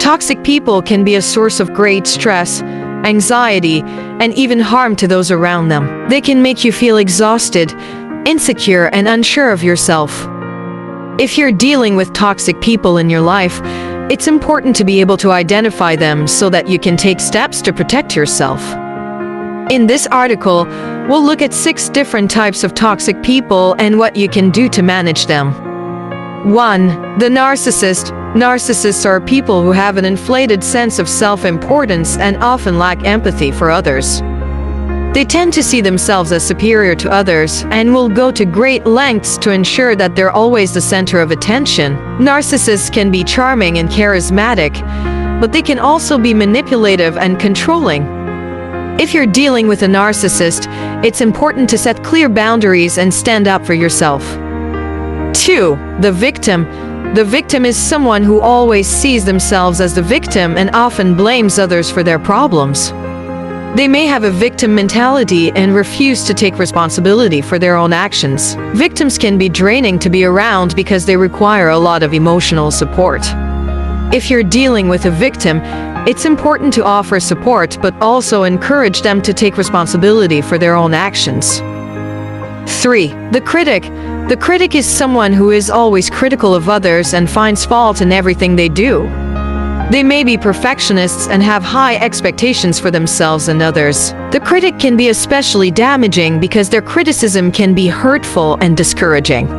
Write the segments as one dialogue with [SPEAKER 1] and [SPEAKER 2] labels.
[SPEAKER 1] Toxic people can be a source of great stress, anxiety, and even harm to those around them. They can make you feel exhausted, insecure, and unsure of yourself. If you're dealing with toxic people in your life, it's important to be able to identify them so that you can take steps to protect yourself. In this article, we'll look at 6 different types of toxic people and what you can do to manage them. 1. The narcissist. Narcissists are people who have an inflated sense of self-importance and often lack empathy for others. They tend to see themselves as superior to others and will go to great lengths to ensure that they're always the center of attention. Narcissists can be charming and charismatic, but they can also be manipulative and controlling. If you're dealing with a narcissist, it's important to set clear boundaries and stand up for yourself. 2. The victim. The victim is someone who always sees themselves as the victim and often blames others for their problems. They may have a victim mentality and refuse to take responsibility for their own actions. Victims can be draining to be around because they require a lot of emotional support. If you're dealing with a victim, it's important to offer support but also encourage them to take responsibility for their own actions. 3. The critic. The critic is someone who is always critical of others and finds fault in everything they do. They may be perfectionists and have high expectations for themselves and others. The critic can be especially damaging because their criticism can be hurtful and discouraging.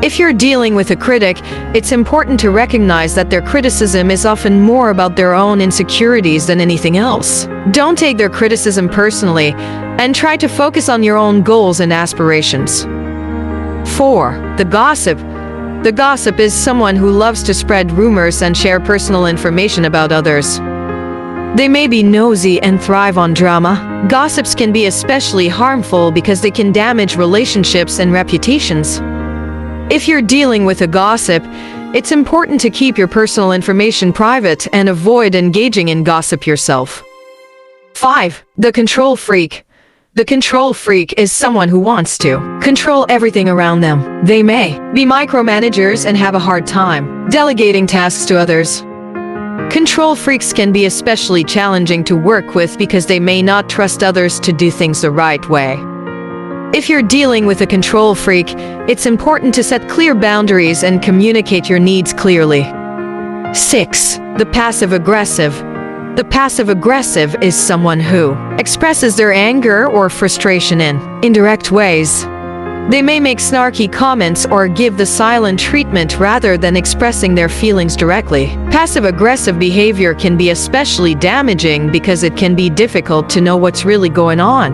[SPEAKER 1] If you're dealing with a critic, it's important to recognize that their criticism is often more about their own insecurities than anything else. Don't take their criticism personally, and try to focus on your own goals and aspirations. 4. The gossip. The gossip is someone who loves to spread rumors and share personal information about others. They may be nosy and thrive on drama. Gossips can be especially harmful because they can damage relationships and reputations. If you're dealing with a gossip, it's important to keep your personal information private and avoid engaging in gossip yourself. 5. The control freak. The control freak is someone who wants to control everything around them. They may be micromanagers and have a hard time delegating tasks to others. Control freaks can be especially challenging to work with because they may not trust others to do things the right way. If you're dealing with a control freak, it's important to set clear boundaries and communicate your needs clearly. 6. The passive-aggressive. The passive-aggressive is someone who expresses their anger or frustration in indirect ways. They may make snarky comments or give the silent treatment rather than expressing their feelings directly. Passive-aggressive behavior can be especially damaging because it can be difficult to know what's really going on.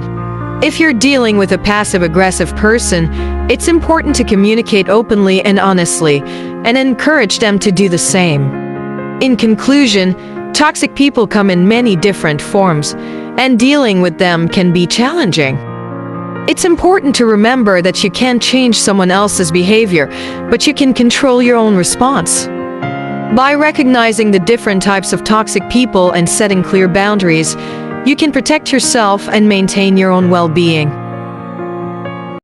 [SPEAKER 1] If you're dealing with a passive-aggressive person, it's important to communicate openly and honestly, and encourage them to do the same. In conclusion, toxic people come in many different forms, and dealing with them can be challenging. It's important to remember that you can't change someone else's behavior, but you can control your own response. By recognizing the different types of toxic people and setting clear boundaries, you can protect yourself and maintain your own well-being.